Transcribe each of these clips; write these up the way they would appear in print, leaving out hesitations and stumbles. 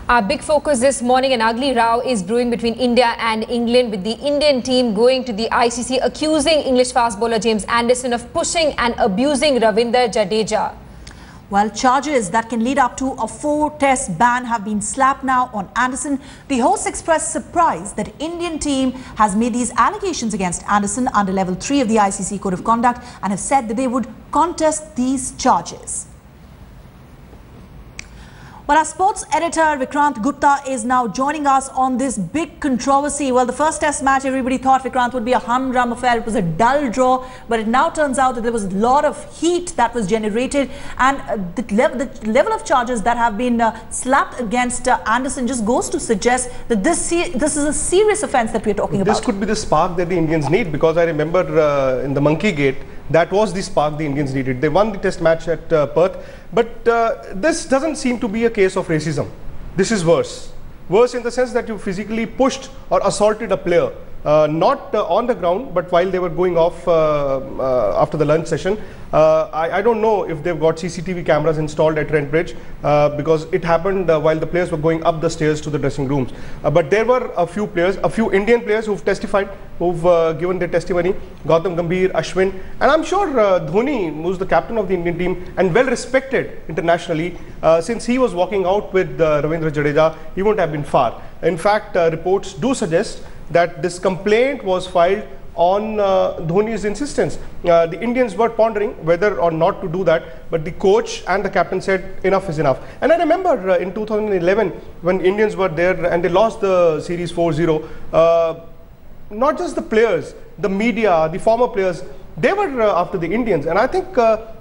Our big focus this morning, an ugly row is brewing between India and England, with the Indian team going to the ICC accusing English fast bowler James Anderson of pushing and abusing Ravindra Jadeja. Well, charges that can lead up to a 4-test ban have been slapped now on Anderson. The hosts expressed surprise that Indian team has made these allegations against Anderson under level 3 of the ICC Code of Conduct and have said that they would contest these charges. Well, our sports editor Vikrant Gupta is now joining us on this big controversy. Well, the first test match, everybody thought, Vikrant, would be a humdrum affair. It was a dull draw, but it now turns out that there was a lot of heat that was generated, and the level of charges that have been slapped against Anderson just goes to suggest that this is a serious offence that we're talking about. This could be the spark that the Indians need, because I remember in the Monkey Gate, that was the spark the Indians needed. They won the test match at Perth, but this doesn't seem to be a case of racism. This is worse. Worse in the sense that you physically pushed or assaulted a player, not on the ground, but while they were going off after the lunch session. I don't know if they've got CCTV cameras installed at Trent Bridge, because it happened while the players were going up the stairs to the dressing rooms. But there were a few players, a few Indian players who've testified, who've given their testimony. Gautam Gambhir, Ashwin, and I'm sure Dhoni, who's the captain of the Indian team and well respected internationally, since he was walking out with Ravindra Jadeja, he won't have been far. In fact, reports do suggest that this complaint was filed on Dhoni's insistence. The Indians were pondering whether or not to do that, but the coach and the captain said enough is enough. And I remember in 2011 when Indians were there and they lost the series 4-0, not just the players, the media, the former players, they were after the Indians. And I think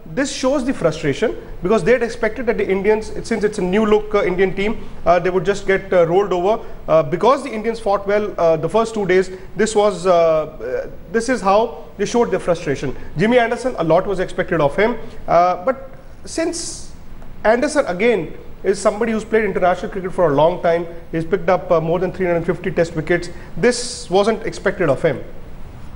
this shows the frustration, because they had expected that the Indians, since it's a new look Indian team, they would just get rolled over. Because the Indians fought well the first 2 days, this is how they showed their frustration. Jimmy Anderson, a lot was expected of him, but since Anderson again is somebody who's played international cricket for a long time, he's picked up more than 350 test wickets, this wasn't expected of him.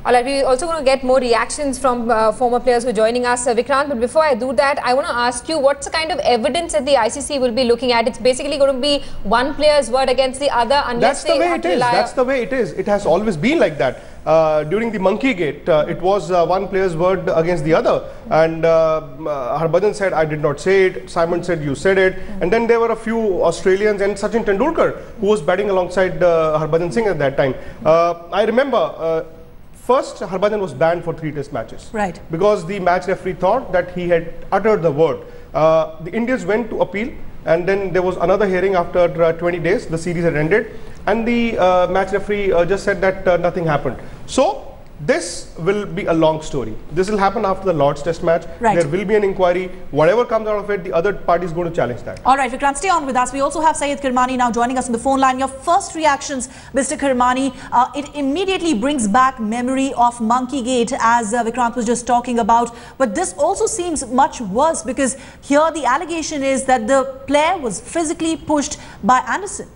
Alright, we're also going to get more reactions from former players who are joining us, Vikrant. But before I do that, I want to ask you, what's the kind of evidence that the ICC will be looking at? It's basically going to be one player's word against the other, unless they have to rely. That's the way it is. It has always been like that. During the Monkey Gate, it was one player's word against the other. And Harbhajan said, I did not say it. Simon said, you said it. And then there were a few Australians and Sachin Tendulkar, who was batting alongside Harbhajan Singh at that time. I remember first, Harbhajan was banned for 3 test matches. Right. Because the match referee thought that he had uttered the word. The Indians went to appeal, and then there was another hearing after 20 days. The series had ended, and the match referee just said that nothing happened. So this will be a long story. This will happen after the Lord's Test match. Right. There will be an inquiry. Whatever comes out of it, the other party is going to challenge that. All right, Vikrant, stay on with us. We also have Syed Kirmani now joining us on the phone line. Your first reactions, Mr. Kirmani, it immediately brings back memory of Monkey Gate, as Vikrant was just talking about. But this also seems much worse, because here the allegation is that the player was physically pushed by Anderson.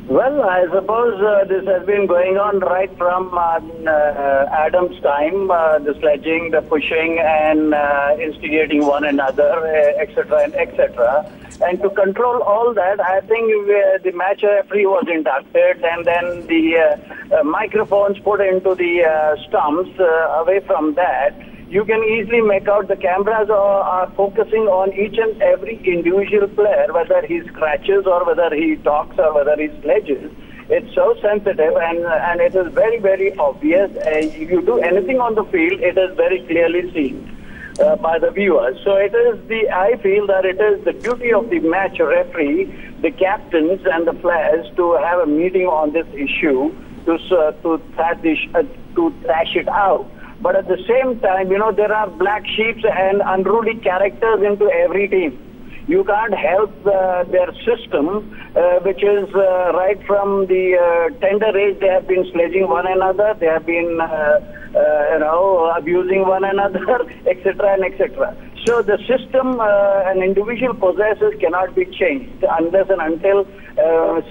Well, I suppose this has been going on right from Adam's time, the sledging, the pushing, and instigating one another, etc. and etc. And to control all that, I think the match referee was inducted, and then the microphones put into the stumps. Away from that, you can easily make out the cameras are focusing on each and every individual player, whether he scratches or whether he talks or whether he sledges. It's so sensitive, and it is very, very obvious. If you do anything on the field, it is very clearly seen by the viewers. So I feel that it is the duty of the match referee, the captains and the players, to have a meeting on this issue to thrash it out. But at the same time, there are black sheep and unruly characters into every team. You can't help their system, which is right from the tender age. They have been sledging one another. They have been, abusing one another, etc. and etc. So the system an individual possesses cannot be changed unless and until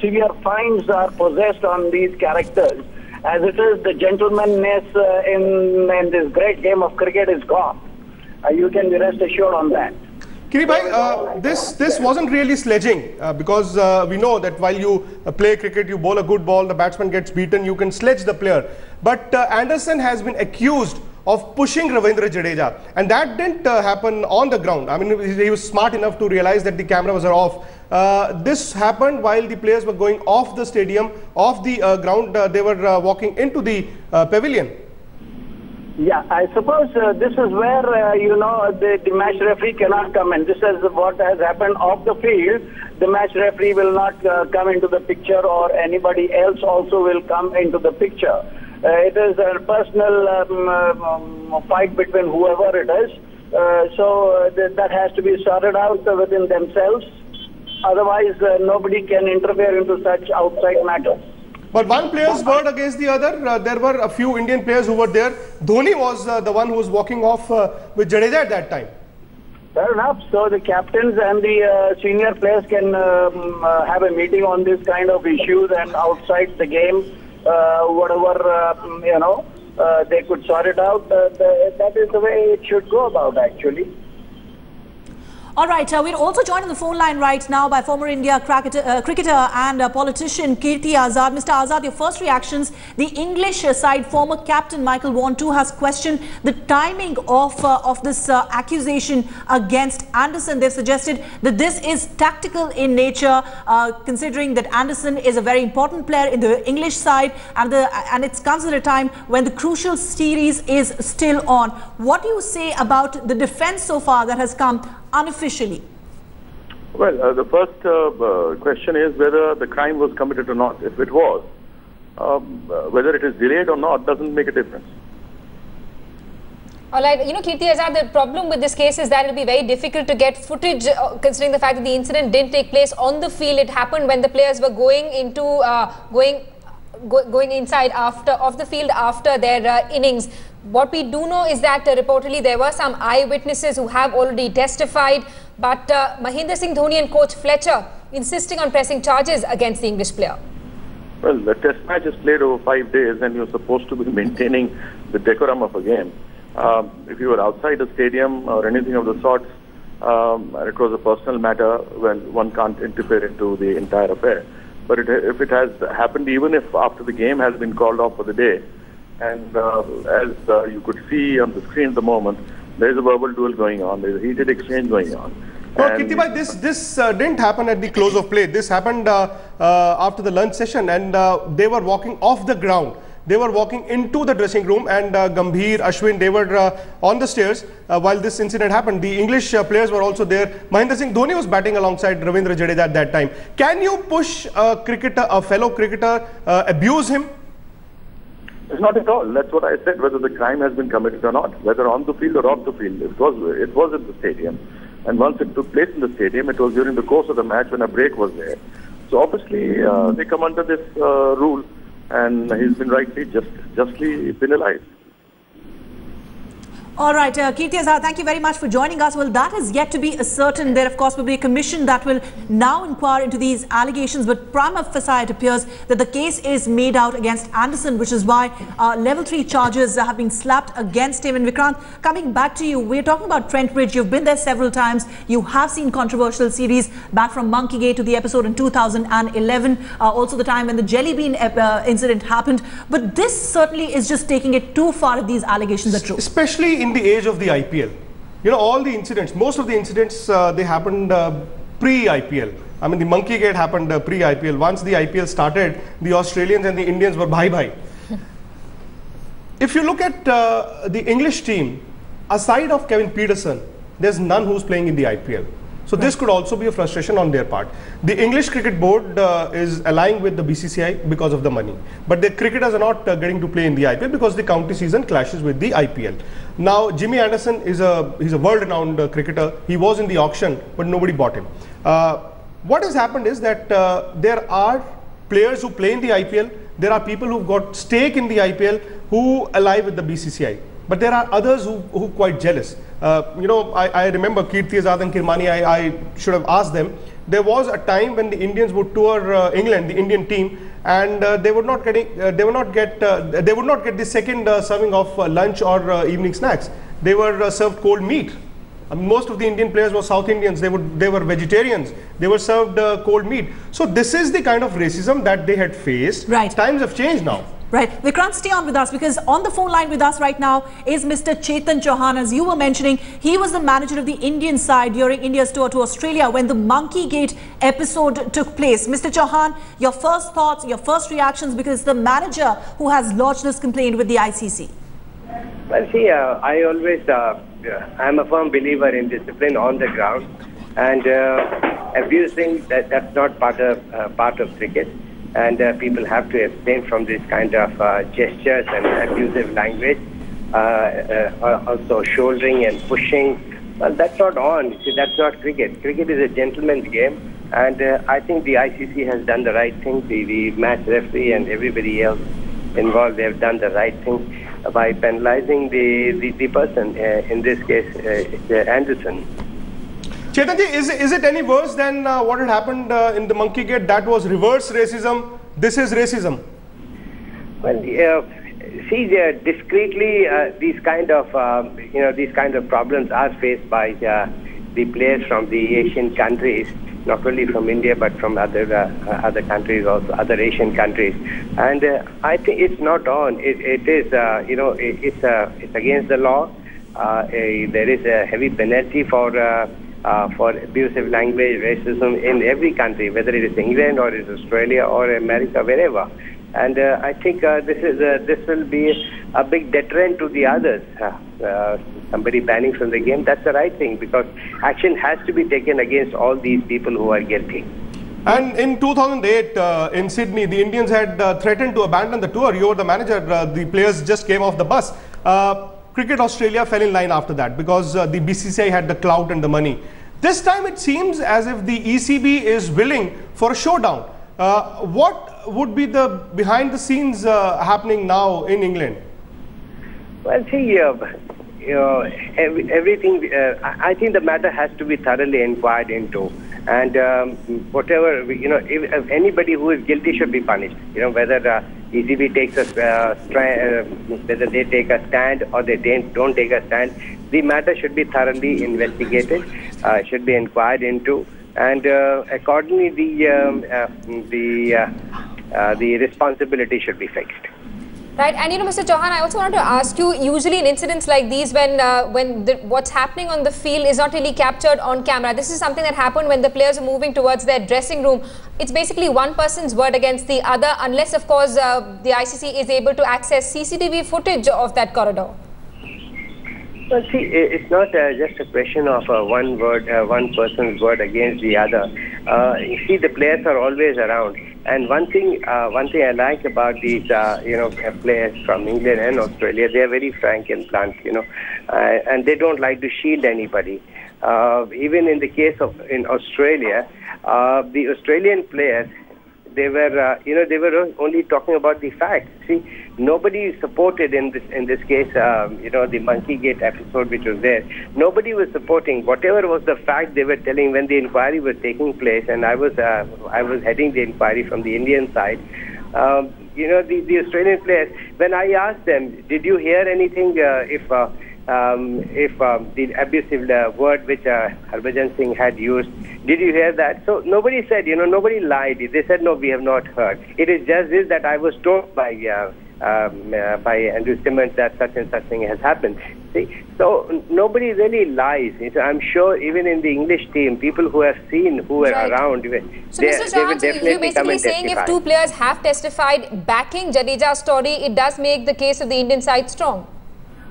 severe fines are possessed on these characters. As it is, the gentlemanness in this great game of cricket is gone. You can be rest assured on that. Kiri bhai, this wasn't really sledging because we know that while you play cricket, you bowl a good ball, the batsman gets beaten, you can sledge the player. But Anderson has been accused of pushing Ravindra Jadeja, and that didn't happen on the ground. I mean, he was smart enough to realize that the camera was off. This happened while the players were going off the stadium, off the ground. They were walking into the pavilion. Yeah, I suppose this is where, you know, the match referee cannot come in. This is what has happened off the field. The match referee will not come into the picture, or anybody else also will come into the picture. It is a personal fight between whoever it is. So that has to be sorted out within themselves. Otherwise, nobody can interfere into such outside matters. But one player's word against the other. There were a few Indian players who were there. Dhoni was the one who was walking off with Jadeja at that time. Fair enough. So the captains and the senior players can have a meeting on this kind of issues, and outside the game, whatever, you know, they could sort it out. That is the way it should go about, actually. All right, we're also joined on the phone line right now by former India cricketer and politician Kirti Azad. Mr. Azad, your first reactions. The English side former captain Michael Vaughan too has questioned the timing of this accusation against Anderson. They've suggested that this is tactical in nature, considering that Anderson is a very important player in the English side, and it comes at a time when the crucial series is still on. What do you say about the defence so far that has come unofficially? Well, the first question is whether the crime was committed or not. If it was, whether it is delayed or not doesn't make a difference. All right, you know, Kirti Azad, the problem with this case is that it will be very difficult to get footage, considering the fact that the incident didn't take place on the field. It happened when the players were going into going inside off the field after their innings. What we do know is that reportedly there were some eyewitnesses who have already testified, but Mahendra Singh Dhoni and coach Fletcher insisting on pressing charges against the English player. Well, the test match is played over 5 days, and you're supposed to be maintaining the decorum of a game. If you were outside the stadium or anything of the sort, and it was a personal matter, well, one can't interfere into the entire affair. But if it has happened, even if after the game has been called off for the day, and as you could see on the screen at the moment, there is a verbal duel going on, there is a heated exchange going on. No, Kirti bhai, this didn't happen at the close of play. This happened after the lunch session, and they were walking off the ground. They were walking into the dressing room, and Gambhir, Ashwin, they were on the stairs while this incident happened. The English players were also there. Mahendra Singh Dhoni was batting alongside Ravindra Jadeja at that time. Can you push a fellow cricketer, abuse him? It's not at all. That's what I said, whether the crime has been committed or not, whether on the field or off the field. It was at the stadium. And once it took place in the stadium, it was during the course of the match when a break was there. So obviously, they come under this rule, and he's been rightly justly penalized. All right, Kirti Azad, thank you very much for joining us. Well, that is yet to be ascertained. There, of course, will be a commission that will now inquire into these allegations. But prima facie, it appears that the case is made out against Anderson, which is why level 3 charges have been slapped against him. And Vikrant, coming back to you, we're talking about Trent Bridge. You've been there several times. You have seen controversial series back from Monkey Gate to the episode in 2011, also the time when the Jelly Bean incident happened. But this certainly is just taking it too far if these allegations are true. Especially in the age of the IPL. You know, all the incidents, most of the incidents, they happened pre-IPL. I mean, the Monkey Gate happened pre-IPL. Once the IPL started, the Australians and the Indians were bye-bye. If you look at the English team, aside of Kevin Pietersen, there's none who's playing in the IPL. So this could also be a frustration on their part. The English Cricket Board is allying with the BCCI because of the money. But the cricketers are not getting to play in the IPL because the county season clashes with the IPL. Now, Jimmy Anderson is he's a world-renowned cricketer. He was in the auction, but nobody bought him. What has happened is that there are players who play in the IPL. There are people who've got stake in the IPL who ally with the BCCI. But there are others who are quite jealous. You know, I remember Kirti Azad and Kirmani, I should have asked them. There was a time when the Indians would tour England, the Indian team, and they would not get the second serving of lunch or evening snacks. They were served cold meat. Most of the Indian players were South Indians. They were vegetarians. They were served cold meat. So this is the kind of racism that they had faced. Right. Times have changed now. Right. Vikrant, stay on with us, because on the phone line with us right now is Mr. Chetan Chauhan. As you were mentioning, he was the manager of the Indian side during India's tour to Australia when the Monkey Gate episode took place. Mr. Chauhan, your first thoughts, your first reactions, because it's the manager who has lodged this complaint with the ICC. Well, see, I always, I'm a firm believer in discipline on the ground, and abusing, that's not part of cricket. And people have to abstain from this kind of gestures and abusive language. Also shouldering and pushing. Well, that's not on. See, that's not cricket. Cricket is a gentleman's game. And I think the ICC has done the right thing. The match referee and everybody else involved, they have done the right thing by penalizing the person, in this case, Anderson. Chetanji, is it any worse than what had happened in the Monkey Gate? That was reverse racism. This is racism. Well, see, discreetly, these kind of problems are faced by the players from the Asian countries, not only from India but from other countries also, other Asian countries. And I think it's not on. It is, it's against the law. There is a heavy penalty for abusive language, racism in every country, whether it is England or it is Australia or America, wherever. And I think this will be a big deterrent to the others. Somebody banning from the game, that's the right thing, because action has to be taken against all these people who are guilty. And in 2008 in Sydney, the Indians had threatened to abandon the tour. You were the manager. The players just came off the bus. Cricket Australia fell in line after that because the BCCI had the clout and the money. This time it seems as if the ECB is willing for a showdown. What would be the behind the scenes happening now in England? Well, see, everything, I think the matter has to be thoroughly inquired into. And whatever, if anybody who is guilty should be punished. Whether ECB takes whether they take a stand or they don't take a stand, the matter should be thoroughly investigated, should be inquired into, and accordingly the responsibility should be fixed. Right, and Mr. Chauhan, I also wanted to ask you, usually in incidents like these, when what's happening on the field is not really captured on camera, this is something that happened when the players are moving towards their dressing room. It's basically one person's word against the other, unless, of course, the ICC is able to access CCTV footage of that corridor. Well, see, it's not just a question of one person's word against the other. You see, the players are always around. And one thing I like about these, players from England and Australia, they are very frank and blunt, and they don't like to shield anybody. Even in the case of in Australia, the Australian players, they were only talking about the facts. See, nobody supported in this case, the Monkey Gate episode which was there. Nobody was supporting whatever was the fact they were telling when the inquiry was taking place, and I was heading the inquiry from the Indian side. The Australian players, when I asked them, did you hear anything if the abusive word which Harbhajan Singh had used, did you hear that? So nobody said, nobody lied. They said, no, we have not heard. It is just this that I was told by Andrew Simmons that such and such thing has happened. See, so nobody really lies. So I'm sure even in the English team, people who have seen, who were around, so Mr. Chauhan, you're basically saying if two players have testified backing Jadeja's story, it does make the case of the Indian side strong.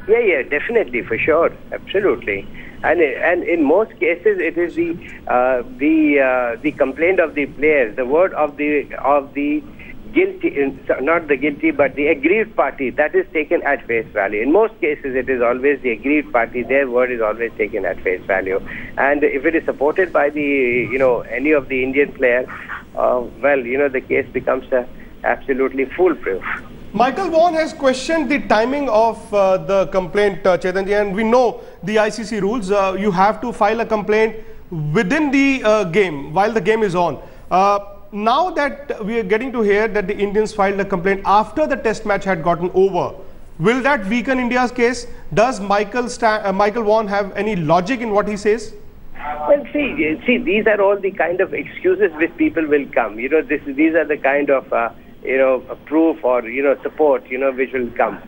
Yeah, definitely, for sure, absolutely. And in most cases, it is the complaint of the players, the word of the guilty, not the guilty, but the aggrieved party, that is taken at face value. In most cases, it is always the aggrieved party; their word is always taken at face value. And if it is supported by the any of the Indian players, the case becomes absolutely foolproof. Michael Vaughan has questioned the timing of the complaint, Chetanji, and we know the ICC rules. You have to file a complaint within the game, while the game is on. Now that we are getting to hear that the Indians filed a complaint after the test match had gotten over, Will that weaken India's case? Does Michael Vaughan have any logic in what he says? Well, see, these are all the kind of excuses which people will come. You know, these are the kind of, proof or, support, which will come.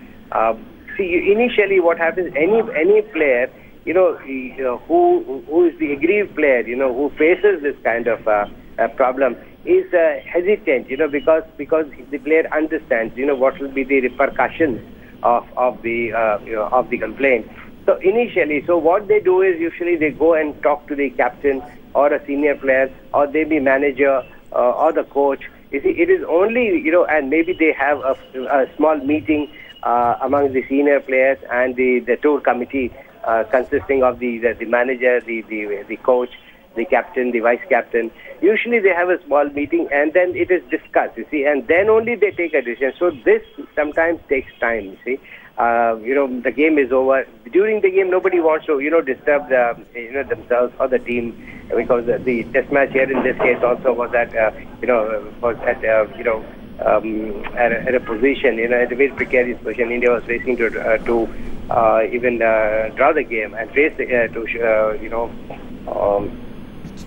See, initially what happens, any player, who is the aggrieved player, who faces this kind of problem is hesitant, because the player understands, what will be the repercussions of the complaint. So initially, what they do is usually they go and talk to the captain or a senior player or maybe manager or the coach. You see, it is only, and maybe they have a small meeting among the senior players and the tour committee consisting of the manager, the coach, the captain, the vice captain. Usually they have a small meeting and then it is discussed, you see, and then only they take a decision. So this sometimes takes time, you see. The game is over. During the game, nobody wants to, disturb themselves or the team, because the test match here in this case also was at, at a position, at a very precarious position. India was facing to even draw the game and face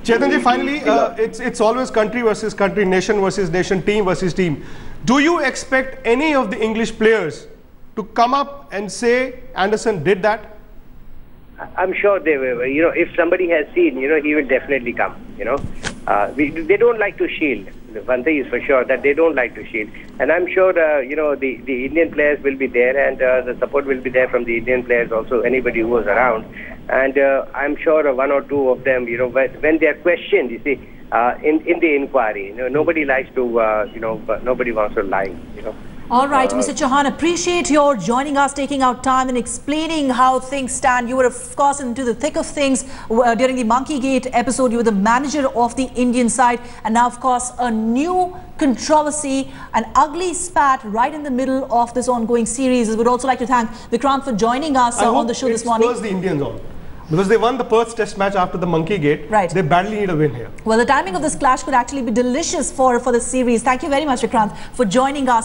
Chetanji, finally, it's always country versus country, nation versus nation, team versus team. Do you expect any of the English players to come up and say Anderson did that? I'm sure they will. If somebody has seen, he will definitely come. They don't like to shield. One thing is for sure, that they don't like to shield. And I'm sure, the Indian players will be there, and the support will be there from the Indian players also, anybody who was around. And I'm sure one or two of them, when they are questioned, you see, in the inquiry, nobody likes to, nobody wants to lie, All right, Mr. Chauhan, appreciate your joining us, taking out time and explaining how things stand. You were, of course, into the thick of things during the Monkey Gate episode. You were the manager of the Indian side. And now, of course, a new controversy, an ugly spat right in the middle of this ongoing series. We would also like to thank Vikrant for joining us on the show this morning. I hope it spurs the Indians on. Because they won the Perth Test match after the Monkey Gate. Right. They badly need a win here. Well, the timing of this clash could actually be delicious for this series. Thank you very much, Vikrant, for joining us.